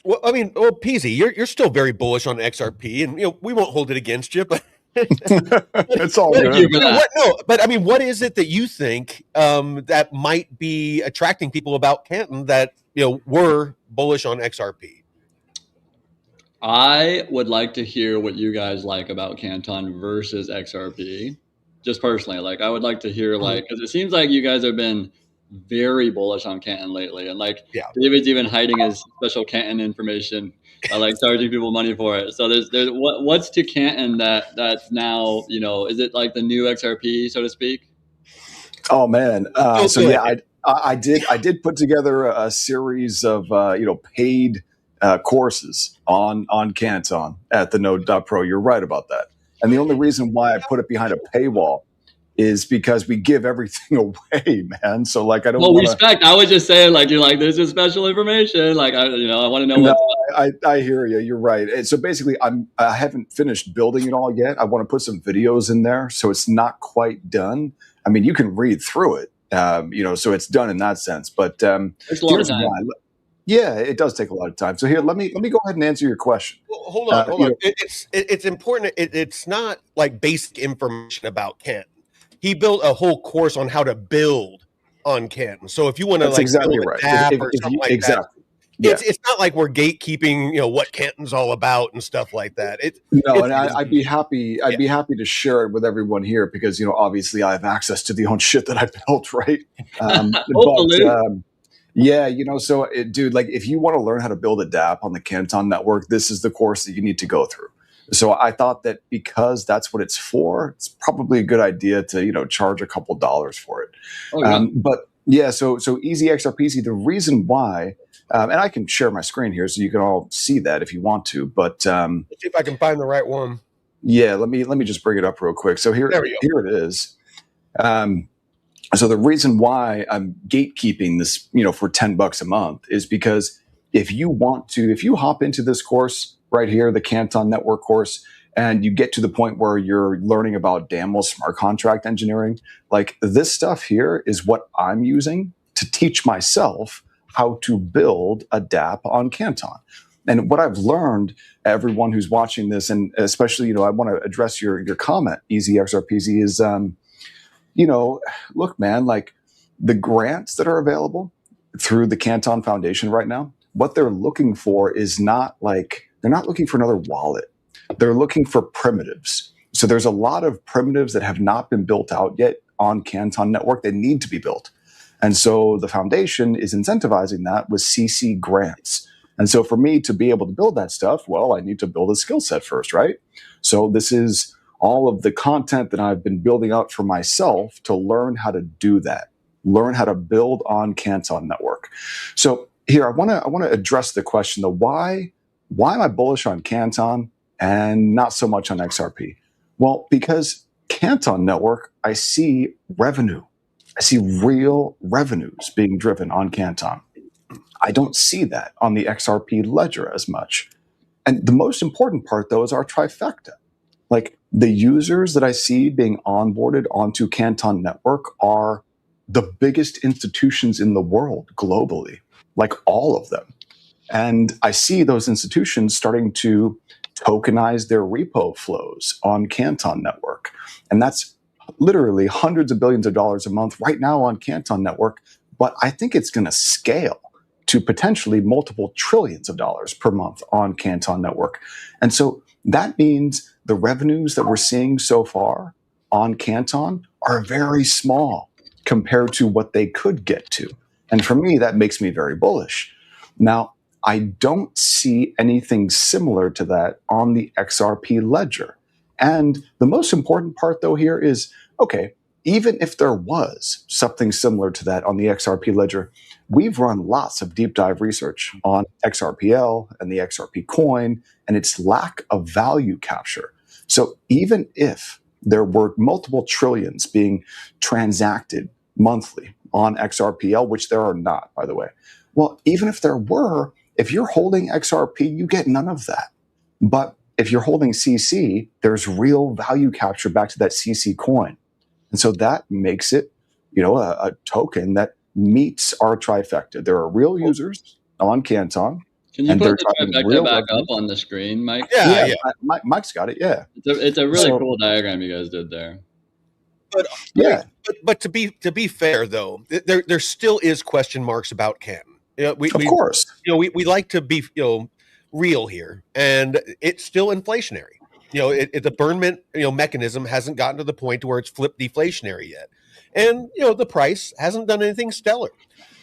Well, I mean, well, Peasy, you're still very bullish on XRP, and we won't hold it against you, but It's all but Thank you good. for that. what? No, but I mean, what is it that you think that might be attracting people about Canton that were bullish on XRP? I would like to hear what you guys like about Canton versus XRP. Just personally, like I would like to hear because it seems like you guys have been very bullish on Canton lately, and like Yeah. David's even hiding his special Canton information, like charging people money for it. So there's what's to Canton that's now is it like the new XRP so to speak? Oh man. So Go yeah, ahead. I did put together a series of paid courses on Canton at the Node.pro. You're right about that. And the only reason why I put it behind a paywall is because we give everything away, man. So like I don't Well, want to. respect. I was just saying, like you're like, this is special information. Like I want to know No, what. I hear you. You're right. And so basically, I haven't finished building it all yet. I want to put some videos in there, so it's not quite done. I mean, you can read through it, so it's done in that sense. But It's a lot of here's time. why. Yeah, it does take a lot of time. So here, let me go ahead and answer your question. Well, hold on, hold You on. know, It's important. It's not like basic information about Canton. He built a whole course on how to build on Canton. So if you want to that's like exactly build right. a DApp or If something you like that, exactly, yeah. it's not like we're gatekeeping, what Canton's all about and stuff like that. No, It's and I'd be happy. I'd yeah. be happy to share it with everyone here because obviously I have access to the own shit that I built, right? But Hopefully. yeah, dude, like if you want to learn how to build a DApp on the Canton network, this is the course that you need to go through. So I thought that because that's what it's for, it's probably a good idea to charge a couple dollars for it. Oh yeah. But yeah, so Easy XRP, the reason why, and I can share my screen here so you can all see that if you want to. But Let's see if I can find the right one. yeah, let me just bring it up real quick. So here There we go. here it is. So the reason why I'm gatekeeping this, for $10 a month is because if you hop into this course right here, the Canton Network course, and you get to the point where you're learning about DAML smart contract engineering, like this stuff here is what I'm using to teach myself how to build a DApp on Canton. And what I've learned, everyone who's watching this, and especially, I want to address your comment, Easy XRPZ, is look, man, like the grants that are available through the Canton Foundation right now, what they're looking for is they're not looking for another wallet. They're looking for primitives. So there's a lot of primitives that have not been built out yet on Canton Network that need to be built. And so the foundation is incentivizing that with CC grants. And so for me to be able to build that stuff, well, I need to build a skill set first, right? So this is all of the content that I've been building out for myself to learn how to do that, learn how to build on Canton Network. So here, I want to address the question, though, why am I bullish on Canton and not so much on XRP? Well, because Canton Network, I see revenue. I see real revenues being driven on Canton. I don't see that on the XRP ledger as much. And the most important part, though, is our trifecta. Like the users that I see being onboarded onto Canton Network are the biggest institutions in the world globally, like all of them. And I see those institutions starting to tokenize their repo flows on Canton Network. And that's literally hundreds of billions of dollars a month right now on Canton Network. But I think it's going to scale to potentially multiple trillions of dollars per month on Canton Network. And so that means the revenues that we're seeing so far on Canton are very small compared to what they could get to. And for me, that makes me very bullish. Now, I don't see anything similar to that on the XRP ledger. And the most important part, though, here is, okay, even if there was something similar to that on the XRP ledger, we've run lots of deep dive research on XRPL and the XRP coin and its lack of value capture. So even if there were multiple trillions being transacted monthly on XRPL, which there are not, by the way, well, even if there were, if you're holding XRP, you get none of that. But if you're holding CC, there's real value capture back to that CC coin. And so that makes it, a token that meets our trifecta. There are real users on Canton. Can you And put they're the driving trifecta real back revenue. up on the screen, Mike? Yeah, Yeah, yeah. Mike's got it. Yeah. It's a really So- cool diagram you guys did there. But Yeah. but to be fair though, there still is question marks about Canton. You know, Of course. we like to be real here, and it's still inflationary. You know, the burnment mechanism hasn't gotten to the point where it's flipped deflationary yet, and the price hasn't done anything stellar.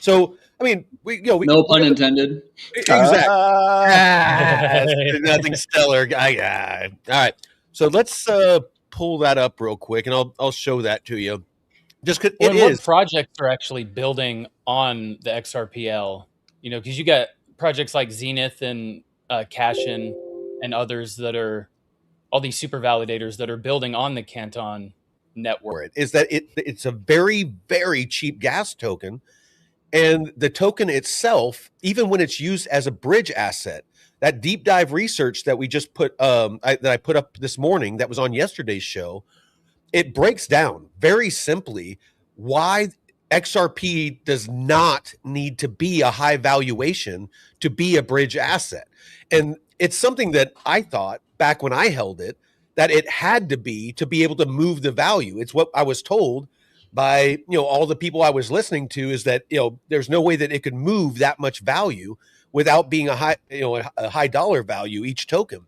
So I mean, No pun intended. exactly. Ah. Nothing stellar. All right. So let's pull that up real quick, and I'll show that to you. Just because what projects are actually building on the XRPL? Because you got projects like Zenith and Cashin and others that are all these super validators that are building on the Canton network. is that it's a very, very cheap gas token. And the token itself, even when it's used as a bridge asset, that deep dive research that we just put that I put up this morning that was on yesterday's show, it breaks down very simply why XRP does not need to be a high valuation to be a bridge asset. And it's something that I thought back when I held it that it had to be able to move the value. It's what I was told by all the people I was listening to, is that there's no way that it could move that much value without being a high a high dollar value each token.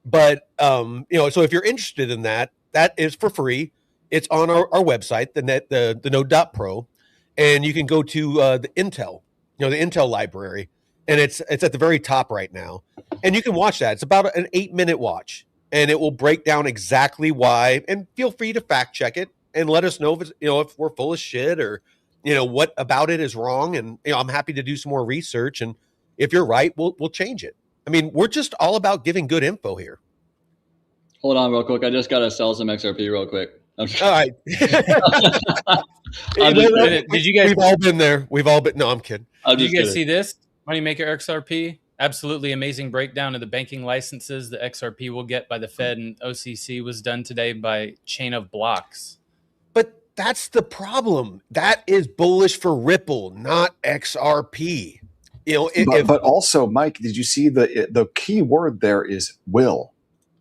But so if you're interested in that is for free. It's on our website, the node.pro, and you can go to the Intel, the Intel library, and it's at the very top right now, and you can watch that. It's about an 8-minute watch, and it will break down exactly why. And feel free to fact check it and let us know if it's, if we're full of shit, or what about it is wrong. And I'm happy to do some more research, and if you're right, we'll change it. I mean, we're just all about giving good info here. Hold on real quick. I just got to sell some XRP real quick. All right. Did you guys? We've all been there. We've all been. No, I'm kidding. Did you guys see this? Moneymaker XRP. Absolutely amazing breakdown of the banking licenses the XRP will get by the Fed and OCC was done today by Chain of Blocks. But that's the problem. That is bullish for Ripple, not XRP. But also, Mike, did you see the key word there is will?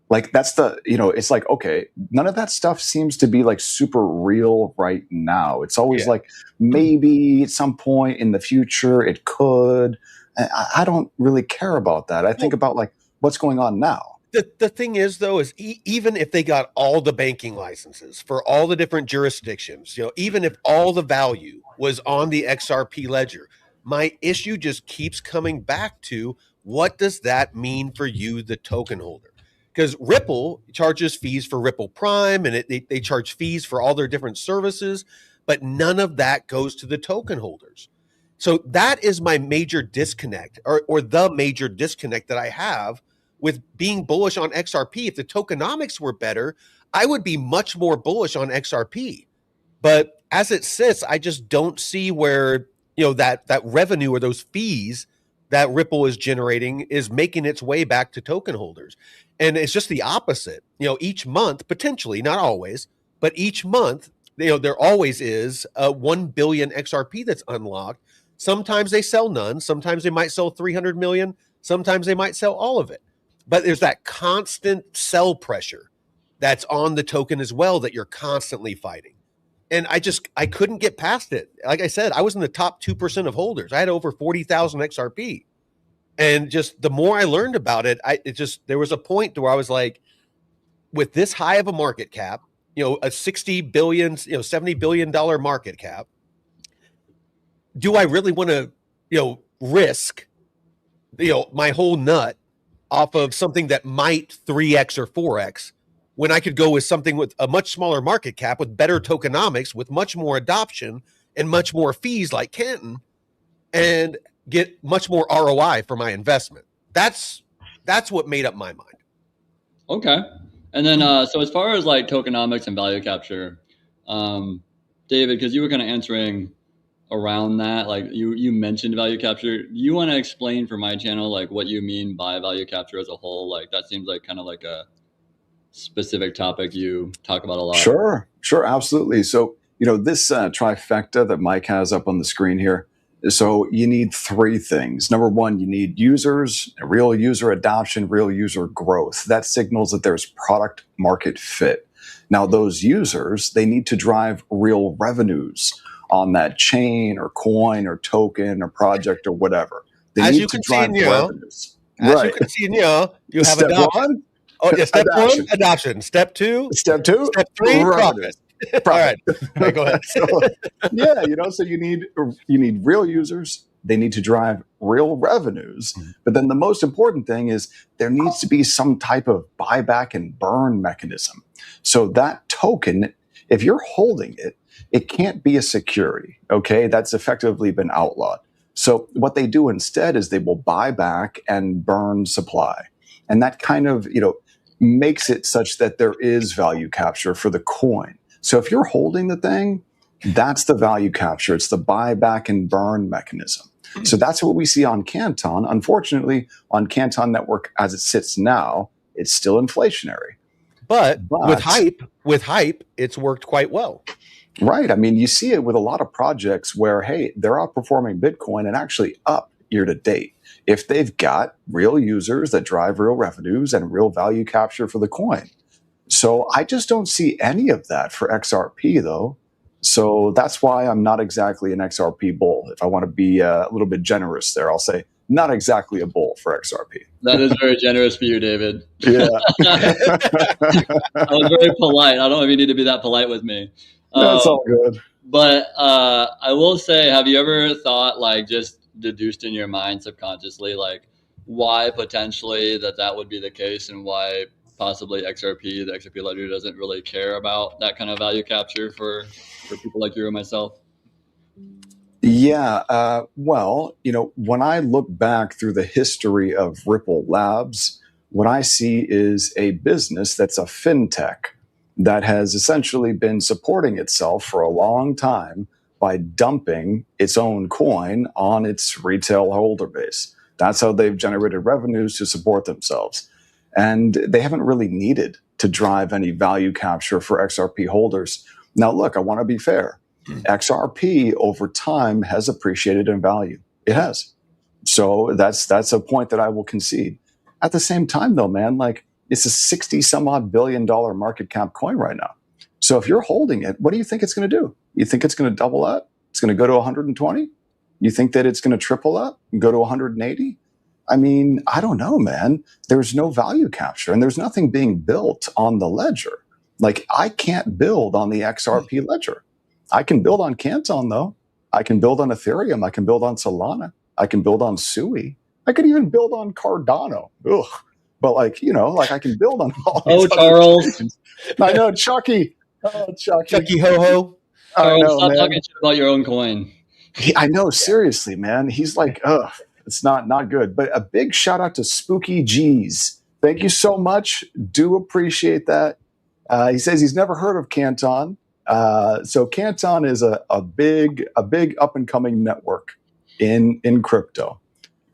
Like that's it's like, okay, none of that stuff seems to be like super real right now. It's always like maybe at some point in the future it could. I don't really care about that. I think about like what's going on now. The thing is, though, is even if they got all the banking licenses for all the different jurisdictions, even if all the value was on the XRP ledger, my issue just keeps coming back to what does that mean for you, the token holder? Because Ripple charges fees for Ripple Prime, and they charge fees for all their different services, but none of that goes to the token holders. So that is my major disconnect, or the major disconnect that I have with being bullish on XRP. If the tokenomics were better, I would be much more bullish on XRP. But as it sits, I just don't see where that revenue or those fees that Ripple is generating is making its way back to token holders. And it's just the opposite. Each month, potentially, not always, but each month, there always is 1 billion XRP that's unlocked. Sometimes they sell none. Sometimes they might sell 300 million. Sometimes they might sell all of it. But there's that constant sell pressure that's on the token as well that you're constantly fighting. And I couldn't get past it. Like I said, I was in the top 2% of holders. I had over 40,000 XRP. And just the more I learned about it, there was a point to where I was like, with this high of a market cap, a 60 billion, $70 billion market cap, do I really want to, risk, my whole nut off of something that might 3x or 4x when I could go with something with a much smaller market cap, with better tokenomics, with much more adoption and much more fees like Canton, and get much more ROI for my investment? That's what made up my mind. Okay. And then, so as far as like tokenomics and value capture, David, because you were kind of answering around that, like you mentioned value capture. You want to explain for my channel, like what you mean by value capture as a whole? Like that seems like kind of like a specific topic you talk about a lot. Sure, absolutely. So, this trifecta that Mike has up on the screen here, So you need three things. Number one, you need users, real user adoption, real user growth. That signals that there's product market fit. Now, those users, they need to drive real revenues on that chain or coin or token or project or whatever. They As need you to can see drive in Nya, revenues. as you Right. can see in Nya, you have Step adoption. one, Oh, yeah, step adoption. 1, adoption. Step 2, Step two, step 3, profit. revenues. All Profit. right. Okay, go ahead. So, yeah, so you need real users. They need to drive real revenues. But then the most important thing is there needs to be some type of buyback and burn mechanism. So that token, if you're holding it, it can't be a security. Okay, that's effectively been outlawed. So what they do instead is they will buy back and burn supply, and that kind of makes it such that there is value capture for the coin. So if you're holding the thing, that's the value capture. It's the buy back and burn mechanism. So that's what we see on Canton. Unfortunately, on Canton Network as it sits now, it's still inflationary. But with hype, it's worked quite well. Right. I mean, you see it with a lot of projects where, hey, they're outperforming Bitcoin and actually up year to date if they've got real users that drive real revenues and real value capture for the coin. So I just don't see any of that for XRP, though. So that's why I'm not exactly an XRP bull. If I want to be a little bit generous there, I'll say not exactly a bull for XRP. That is very generous for you, David. Yeah. I was very polite. I don't know if you need to be that polite with me. That's all good. But I will say, have you ever thought, like, just deduced in your mind subconsciously, like, why potentially that would be the case, and why possibly the XRP ledger doesn't really care about that kind of value capture for people like you or myself? Yeah. Well, when I look back through the history of Ripple Labs, what I see is a business that's a fintech that has essentially been supporting itself for a long time by dumping its own coin on its retail holder base. That's how they've generated revenues to support themselves. And they haven't really needed to drive any value capture for XRP holders. Now, look, I want to be fair. XRP over time has appreciated in value. It has. So that's a point that I will concede. At the same time, though, man, like, it's a 60 some odd $1 billion market cap coin right now. So if you're holding it, what do you think it's going to do? You think it's going to double up? It's going to go to 120? You think that it's going to triple up and go to 180? I mean, I don't know, man. There's no value capture and there's nothing being built on the ledger. Like, I can't build on the XRP ledger. I can build on Canton, though. I can build on Ethereum. I can build on Solana. I can build on Sui. I could even build on Cardano. Ugh. But I can build on all these Charles. chains. I know, Chucky. Oh, Chucky Ho-Ho. Charles, stop talking shit about your own coin. I know, seriously, man. He's like, ugh, it's not good. But a big shout out to Spooky G's. Thank you so much. Do appreciate that. He says he's never heard of Canton. So Canton is a big up and coming network in crypto,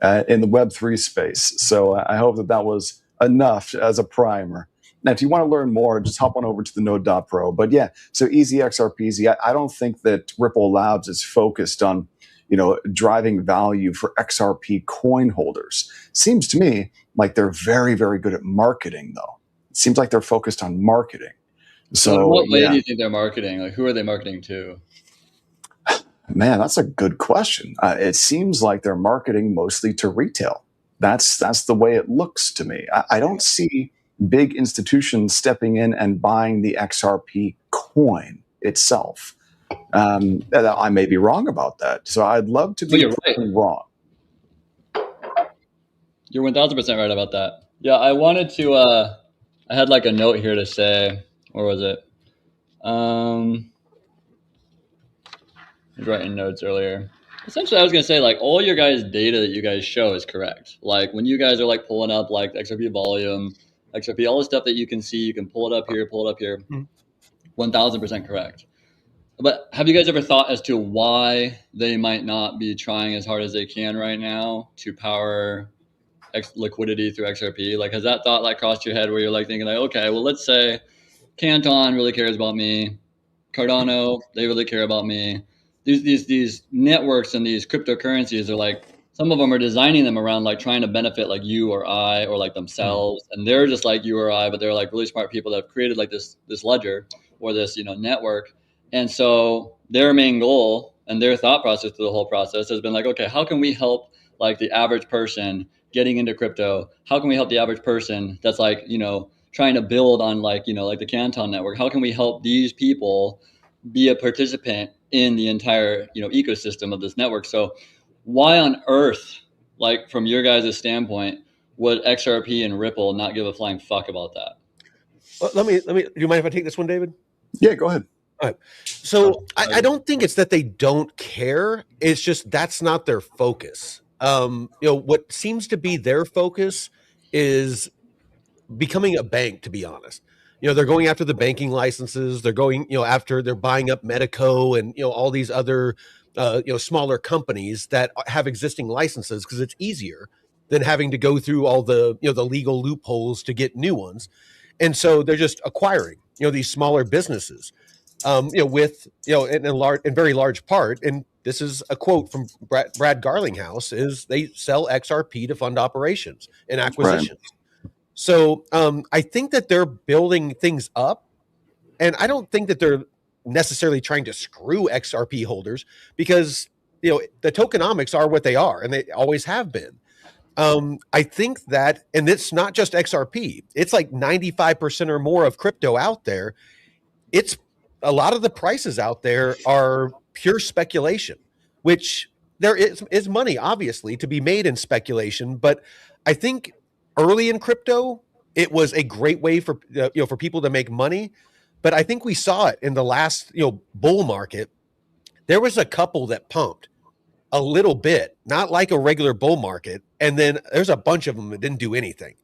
in the Web3 space. So I hope that was enough as a primer. Now, if you want to learn more, just hop on over to the node.pro. But yeah, so easy XRP. I don't think that Ripple Labs is focused on, driving value for XRP coin holders. Seems to me like they're very, very good at marketing, though. It seems like they're focused on marketing. So in what way do you think they're marketing? Like, who are they marketing to? Man, that's a good question. It seems like they're marketing mostly to retail. That's the way it looks to me. I don't see big institutions stepping in and buying the XRP coin itself. I may be wrong about that. So I'd love to be wrong. You're 1,000% right about that. Yeah, I wanted to, I had like a note here to say, where was it? I was writing notes earlier. Essentially, I was going to say, like, all your guys' data that you guys show is correct. Like, when you guys are like pulling up like XRP volume, XRP, all the stuff that you can see, you can pull it up here, 1,000% correct. But have you guys ever thought as to why they might not be trying as hard as they can right now to power liquidity through XRP? Like, has that thought like crossed your head where you're like thinking like, okay, well, let's say Canton really cares about me. Cardano, they really care about me. these networks and these cryptocurrencies are like, some of them are designing them around like trying to benefit like you or I or like themselves, and they're just like you or I, but they're like really smart people that have created like this ledger or this network, and so their main goal and their thought process through the whole process has been like, okay, how can we help like the average person getting into crypto? How can we help the average person that's like trying to build on like like the Canton network? How can we help these people be a participant in the entire ecosystem of this network? So why on earth, like from your guys' standpoint, would XRP and Ripple not give a flying fuck about that? Let me. Do you mind if I take this one, David? Yeah, go ahead. All right. So I don't think it's that they don't care. It's just that's not their focus. What seems to be their focus is becoming a bank, to be honest. They're going after the banking licenses. They're going, they're buying up Medico and, all these other, smaller companies that have existing licenses because it's easier than having to go through all the, the legal loopholes to get new ones. And so they're just acquiring, these smaller businesses, with, in very large part. And this is a quote from Brad Garlinghouse is they sell XRP to fund operations and acquisitions. Right. So I think that they're building things up, and I don't think that they're necessarily trying to screw XRP holders because the tokenomics are what they are, and they always have been. I think that, and it's not just XRP; it's like 95% or more of crypto out there. It's a lot of the prices out there are pure speculation, which there is money obviously to be made in speculation, but I think early in crypto, it was a great way for for people to make money. But I think we saw it in the last bull market. There was a couple that pumped a little bit, not like a regular bull market, and then there's a bunch of them that didn't do anything.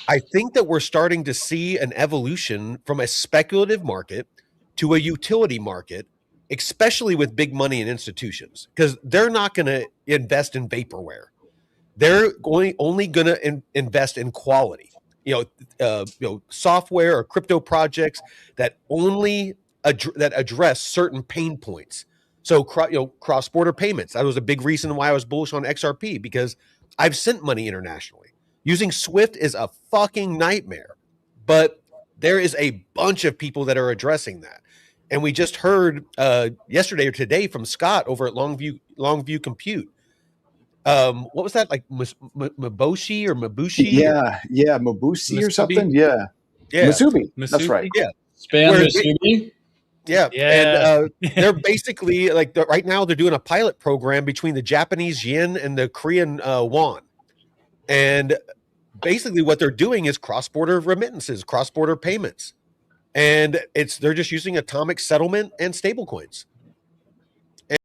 I think that we're starting to see an evolution from a speculative market to a utility market, especially with big money and institutions, because they're not going to invest in vaporware. They're only going to invest in quality, software or crypto projects that only that address certain pain points. So, cross-border payments. That was a big reason why I was bullish on XRP, because I've sent money internationally. Using Swift is a fucking nightmare, but there is a bunch of people that are addressing that. And we just heard yesterday or today from Scott over at Longview Compute. What was that, like Maboshi or Mabushi? Yeah, Mabushi or something. Yeah. Musubi. That's right. Yeah, Spam Musubi. Yeah. And they're basically like right now they're doing a pilot program between the Japanese yen and the Korean won, and basically what they're doing is cross-border remittances, cross-border payments, and they're just using atomic settlement and stablecoins.